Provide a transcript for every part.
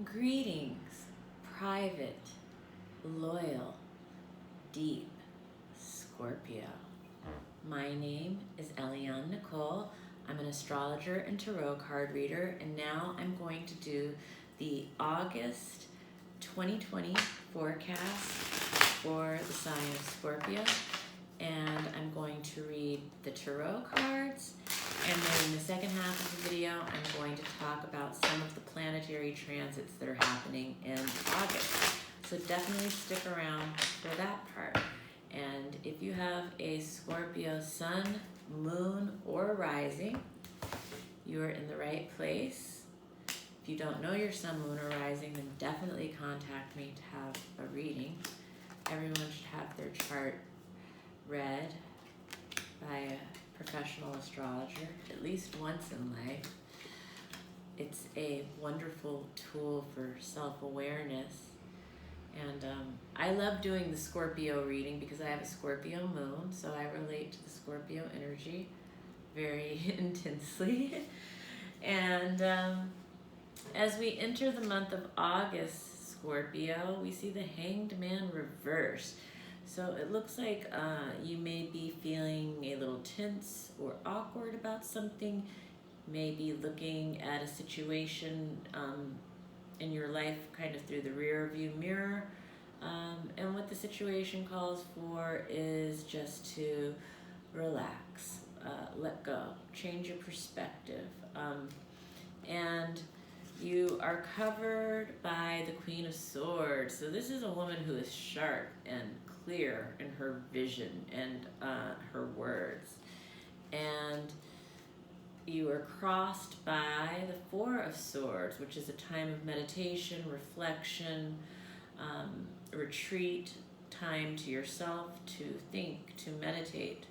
Greetings, private, loyal, deep Scorpio. My name is Eliane Nicole. I'm an astrologer and tarot card reader, and now I'm going to do the August 2020 forecast for the sign of Scorpio. And I'm going to read the tarot cards, and then in the second half of the video, I'm going to talk about some of the planetary transits that are happening in August. So definitely stick around for that part. And if you have a Scorpio sun, moon, or rising, you are in the right place. If you don't know your sun, moon, or rising, then definitely contact me to have a reading. Everyone should have their chart read by a professional astrologer at least once in life. It's a wonderful tool for self-awareness. And I love doing the Scorpio reading because I have a Scorpio moon, so I relate to the Scorpio energy very intensely. And as we enter the month of August, Scorpio, we see the Hanged Man reverse. So it looks like you may be feeling a little tense or awkward about something, maybe looking at a situation in your life kind of through the rear view mirror. And what the situation calls for is just to relax, let go, change your perspective. And you are covered by the Queen of Swords. So this is a woman who is sharp and clear in her vision and her words. And you are crossed by the Four of Swords, which is a time of meditation, reflection, retreat, time to yourself, to think, to meditate.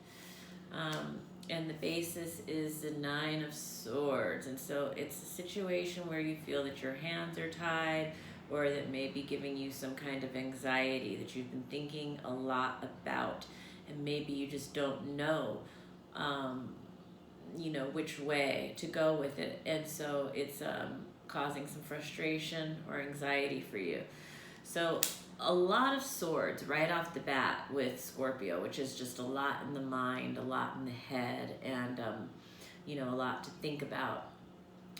And the basis is the Nine of Swords. And so it's a situation where you feel that your hands are tied, or that may be giving you some kind of anxiety that you've been thinking a lot about, and maybe you just don't know, which way to go with it. And so it's causing some frustration or anxiety for you. So a lot of swords right off the bat with Scorpio, which is just a lot in the mind, a lot in the head, and a lot to think about,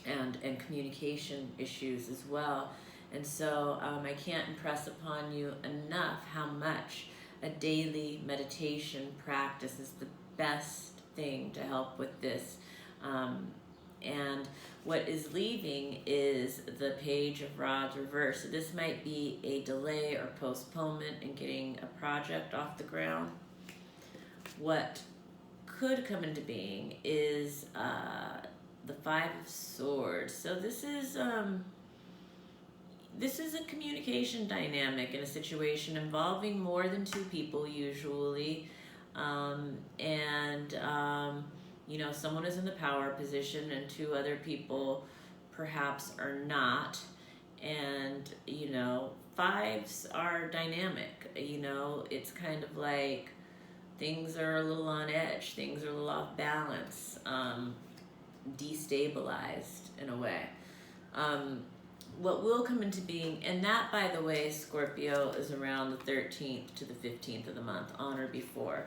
and communication issues as well. And so I can't impress upon you enough how much a daily meditation practice is the best thing to help with this. And what is leaving is the Page of Rods reverse. So this might be a delay or postponement in getting a project off the ground. What could come into being is the Five of Swords. So this is a communication dynamic in a situation involving more than two people usually. Someone is in the power position and two other people perhaps are not. And, fives are dynamic. It's kind of like things are a little on edge, things are a little off balance, destabilized in a way. What will come into being, and that, by the way, Scorpio, is around the 13th to the 15th of the month, on or before.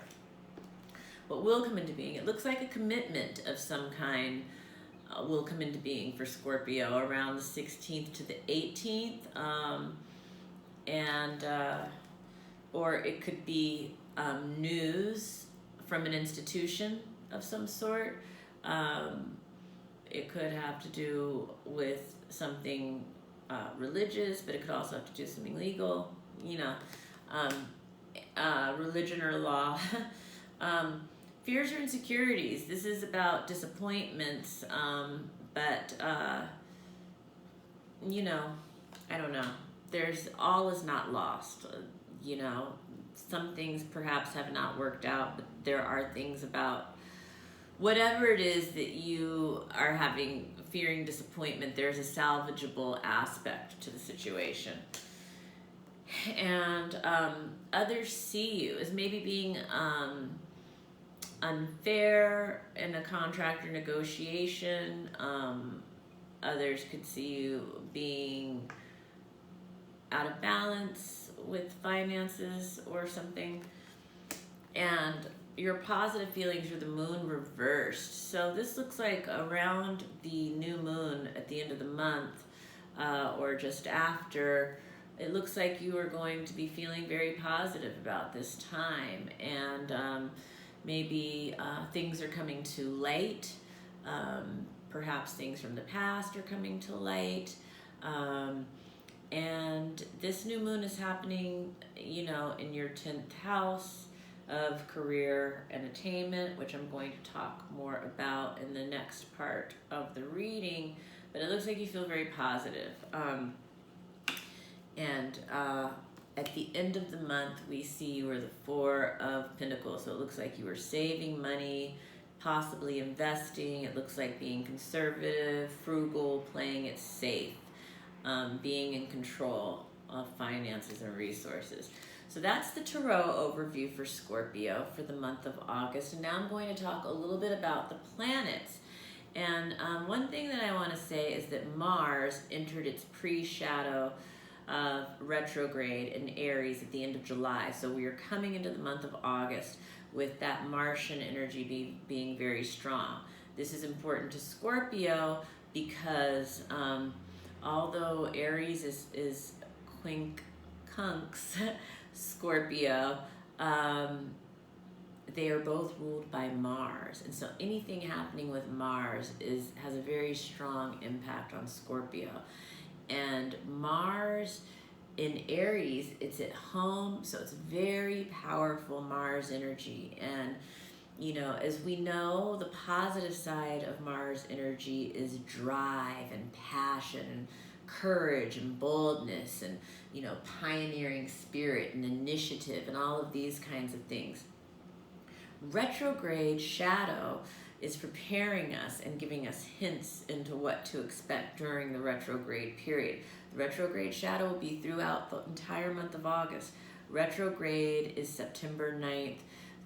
What will come into being, it looks like a commitment of some kind will come into being for Scorpio around the 16th to the 18th. Or it could be news from an institution of some sort. It could have to do with something religious, but it could also have to do with something legal, religion or law. Fears or insecurities. This is about disappointments, but I don't know. All is not lost. Some things perhaps have not worked out, but there are things about whatever it is that you are fearing disappointment, there's a salvageable aspect to the situation. And others see you as maybe being unfair in a contract or negotiation. Others could see you being out of balance with finances or something. And your positive feelings are the moon reversed. So this looks like around the new moon at the end of the month, or just after, it looks like you are going to be feeling very positive about this time. And maybe things are coming to light. Perhaps things from the past are coming to light. And this new moon is happening, you know, in your 10th house of career and attainment, which I'm going to talk more about in the next part of the reading. But it looks like you feel very positive. At the end of the month, we see you are the Four of Pentacles. So it looks like you are saving money, possibly investing. It looks like being conservative, frugal, playing it safe, being in control of finances and resources. So that's the tarot overview for Scorpio for the month of August. And now I'm going to talk a little bit about the planets. And one thing that I want to say is that Mars entered its pre-shadow of retrograde in Aries at the end of July. So we are coming into the month of August with that Martian energy being very strong. This is important to Scorpio because although Aries is quincunx Scorpio, they are both ruled by Mars. And so anything happening with Mars has a very strong impact on Scorpio. And Mars in Aries, it's at home, so it's very powerful Mars energy. And you know, as we know, the positive side of Mars energy is drive and passion and courage and boldness and, you know, pioneering spirit and initiative and all of these kinds of things. Retrograde shadow is preparing us and giving us hints into what to expect during the retrograde period. The retrograde shadow will be throughout the entire month of August. Retrograde is September 9th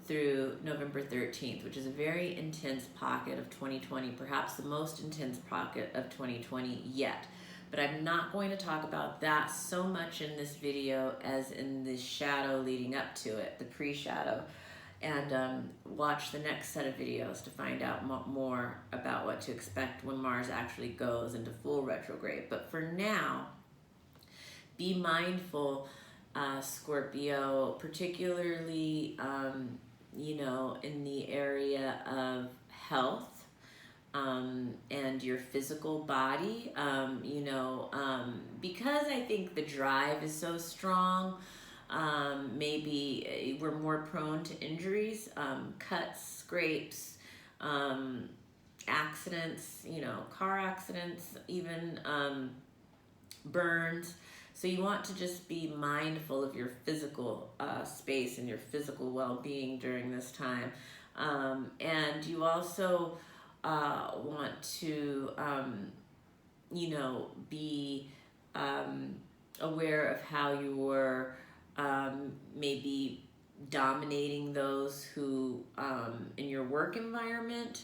through November 13th, which is a very intense pocket of 2020, perhaps the most intense pocket of 2020 yet. But I'm not going to talk about that so much in this video as in the shadow leading up to it, the pre-shadow. And watch the next set of videos to find out more about what to expect when Mars actually goes into full retrograde. But for now, be mindful, Scorpio, particularly, you know, in the area of health and your physical body, you know, because I think the drive is so strong. Maybe we're more prone to injuries, cuts, scrapes, accidents, you know, car accidents, even burns. So you want to just be mindful of your physical space and your physical well-being during this time. And you also want to, you know, be aware of how you were maybe dominating those who in your work environment,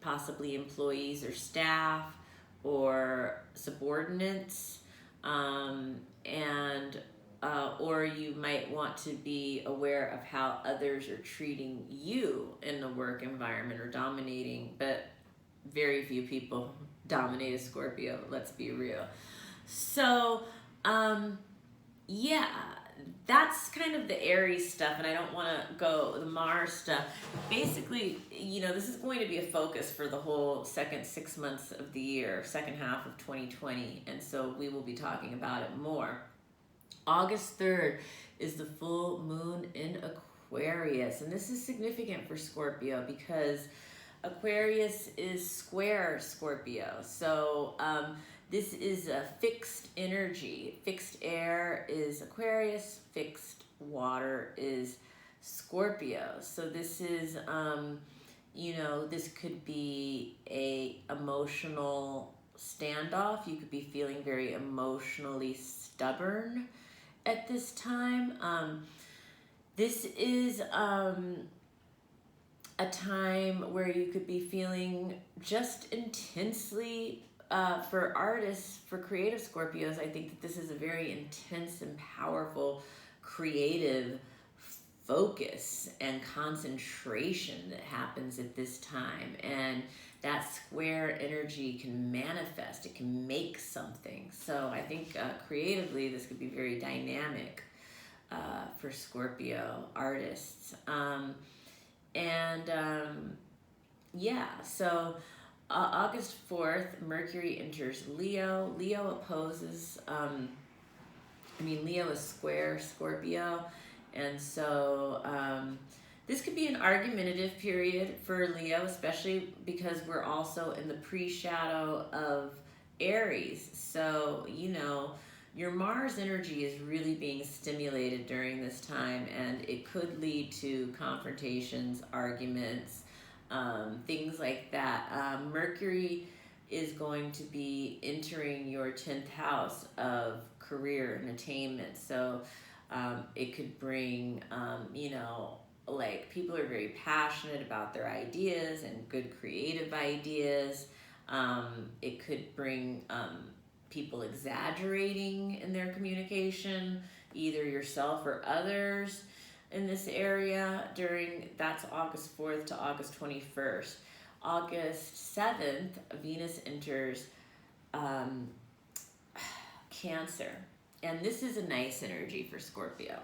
possibly employees or staff or subordinates, or you might want to be aware of how others are treating you in the work environment or dominating, but very few people dominate a Scorpio, let's be real. So, yeah, that's kind of the Aries stuff, and I don't want to go the Mars stuff. Basically, you know, this is going to be a focus for the whole second 6 months of the year, second half of 2020, and so we will be talking about it more. August 3rd is the full moon in Aquarius, and this is significant for Scorpio because Aquarius is square Scorpio. So this is a fixed energy. Fixed air is Aquarius, fixed water is Scorpio. So this is, you know, this could be a emotional standoff. You could be feeling very emotionally stubborn at this time. This is a time where you could be feeling just intensely for artists, for creative Scorpios, I think that this is a very intense and powerful creative focus and concentration that happens at this time. And that square energy can manifest, it can make something. So I think creatively, this could be very dynamic for Scorpio artists. Yeah, so August 4th, Mercury enters Leo. Leo opposes, Leo is square Scorpio. And so this could be an argumentative period for Leo, especially because we're also in the pre-shadow of Aries. So, your Mars energy is really being stimulated during this time, and it could lead to confrontations, arguments, things like that. Mercury is going to be entering your 10th house of career and attainment. So it could bring, like people are very passionate about their ideas and good creative ideas. It could bring people exaggerating in their communication, either yourself or others in this area that's August 4th to August 21st. August 7th, Venus enters Cancer. And this is a nice energy for Scorpio.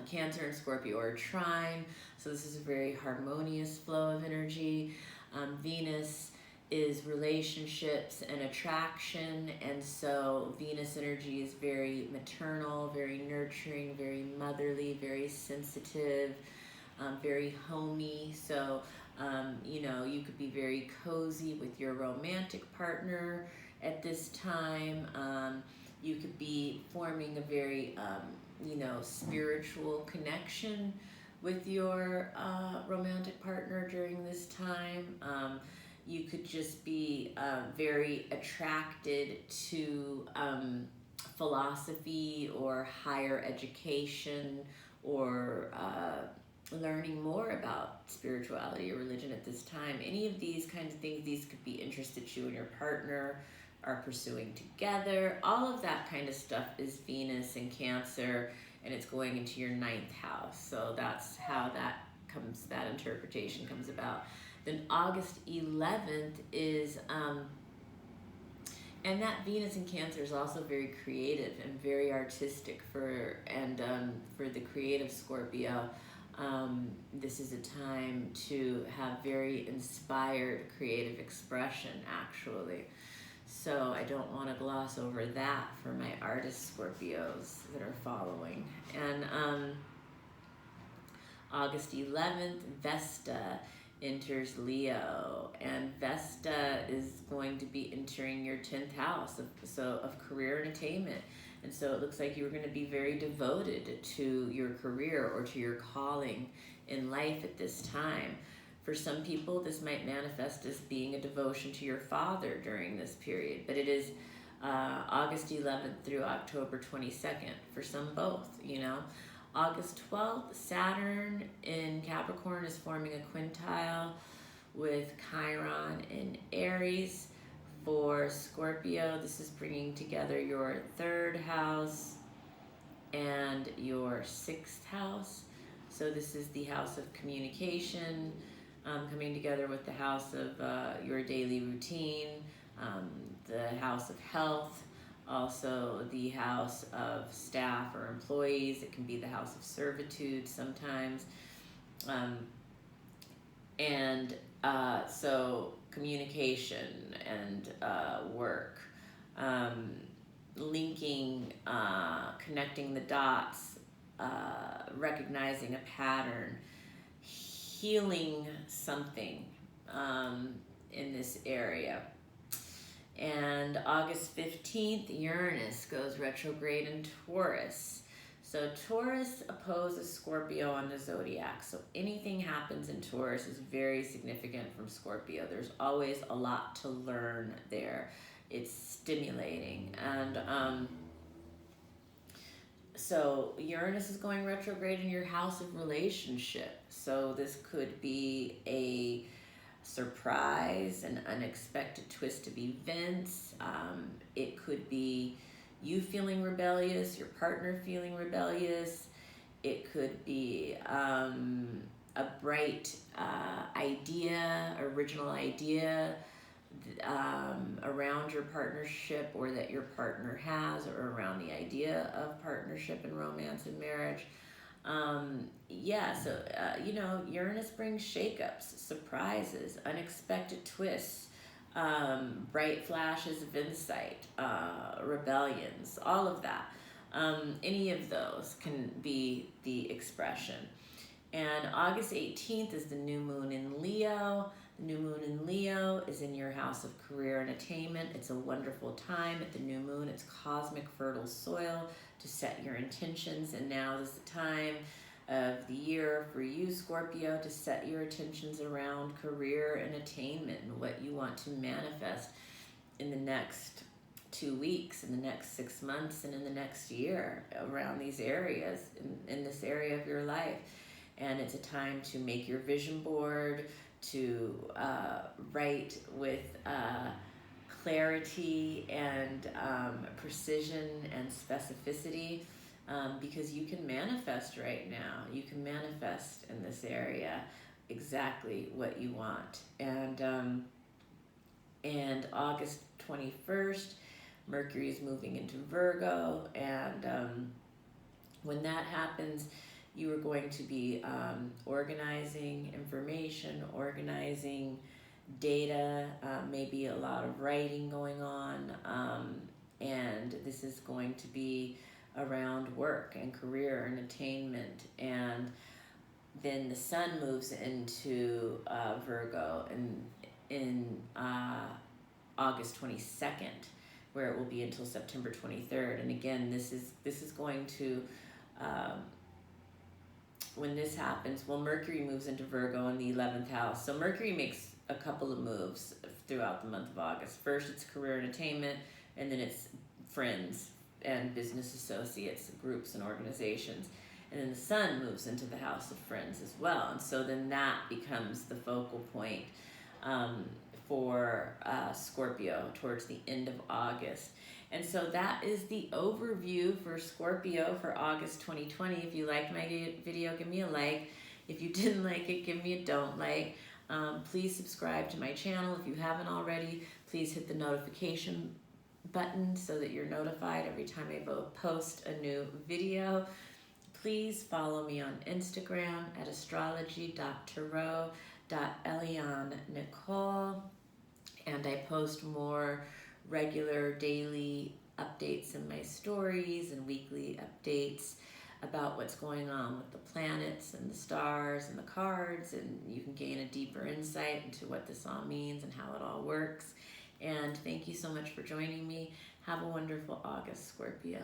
Cancer and Scorpio are trine, so this is a very harmonious flow of energy. Venus is relationships and attraction, and so Venus energy is very maternal, very nurturing, very motherly, very sensitive, very homey. So you could be very cozy with your romantic partner at this time. You could be forming a very spiritual connection with your romantic partner during this time. You could just be very attracted to philosophy or higher education, or learning more about spirituality or religion at this time. Any of these kinds of things, these could be interests that you and your partner are pursuing together. All of that kind of stuff is Venus and Cancer, and it's going into your 9th house. So that's how that interpretation comes about. Then August 11th is, and that Venus in Cancer is also very creative and very artistic for the creative Scorpio. This is a time to have very inspired creative expression, actually. So I don't want to gloss over that for my artist Scorpios that are following. And August 11th, Vesta enters Leo, and Vesta is going to be entering your 10th house of career and attainment. And so it looks like you're going to be very devoted to your career or to your calling in life at this time. For some people, this might manifest as being a devotion to your father during this period, but it is August 11th through October 22nd. For some, both, August 12th, Saturn in Capricorn is forming a quintile with Chiron in Aries. For Scorpio, this is bringing together your 3rd house and your 6th house. So this is the house of communication, coming together with the house of your daily routine, the house of health, also the house of staff or employees. It can be the house of servitude sometimes. So communication and work, linking, connecting the dots, recognizing a pattern, healing something in this area. And August 15th, Uranus goes retrograde in Taurus. So Taurus opposes Scorpio on the zodiac. So anything happens in Taurus is very significant from Scorpio. There's always a lot to learn there. It's stimulating. And so Uranus is going retrograde in your house of relationship. So this could be a surprise, an unexpected twist of events. It could be you feeling rebellious, your partner feeling rebellious. It could be a bright idea, original idea around your partnership, or that your partner has, or around the idea of partnership and romance and marriage. Uranus brings shakeups, surprises, unexpected twists, bright flashes of insight, rebellions, all of that. Any of those can be the expression. And August 18th is the new moon in Leo. The new moon in Leo is in your house of career and attainment. It's a wonderful time at the new moon. It's cosmic fertile soil to set your intentions. And now is the time of the year for you, Scorpio, to set your intentions around career and attainment and what you want to manifest in the next 2 weeks, in the next 6 months, and in the next year around these areas, in this area of your life. And it's a time to make your vision board, to write with clarity and precision and specificity, because you can manifest right now. You can manifest in this area exactly what you want. And August 21st, Mercury is moving into Virgo, and when that happens, you are going to be organizing information, organizing data, maybe a lot of writing going on, and this is going to be around work and career and attainment. And then the sun moves into Virgo in August 22nd, where it will be until September 23rd. And again, this is going to when this happens, well, Mercury moves into Virgo in the 11th house. So Mercury makes a couple of moves throughout the month of August. First, it's career and attainment, and then it's friends and business associates, groups and organizations. And then the sun moves into the house of friends as well. And so then that becomes the focal point for Scorpio towards the end of August. And so that is the overview for Scorpio for August 2020. If you liked my video, give me a like. If you didn't like it, give me a don't like. Please subscribe to my channel if you haven't already. Please hit the notification button so that you're notified every time I post a new video. Please follow me on Instagram at astrology.tarot.eliannicole. And I post more regular daily updates in my stories and weekly updates about what's going on with the planets and the stars and the cards, and you can gain a deeper insight into what this all means and how it all works. And thank you so much for joining me. Have a wonderful August, Scorpio.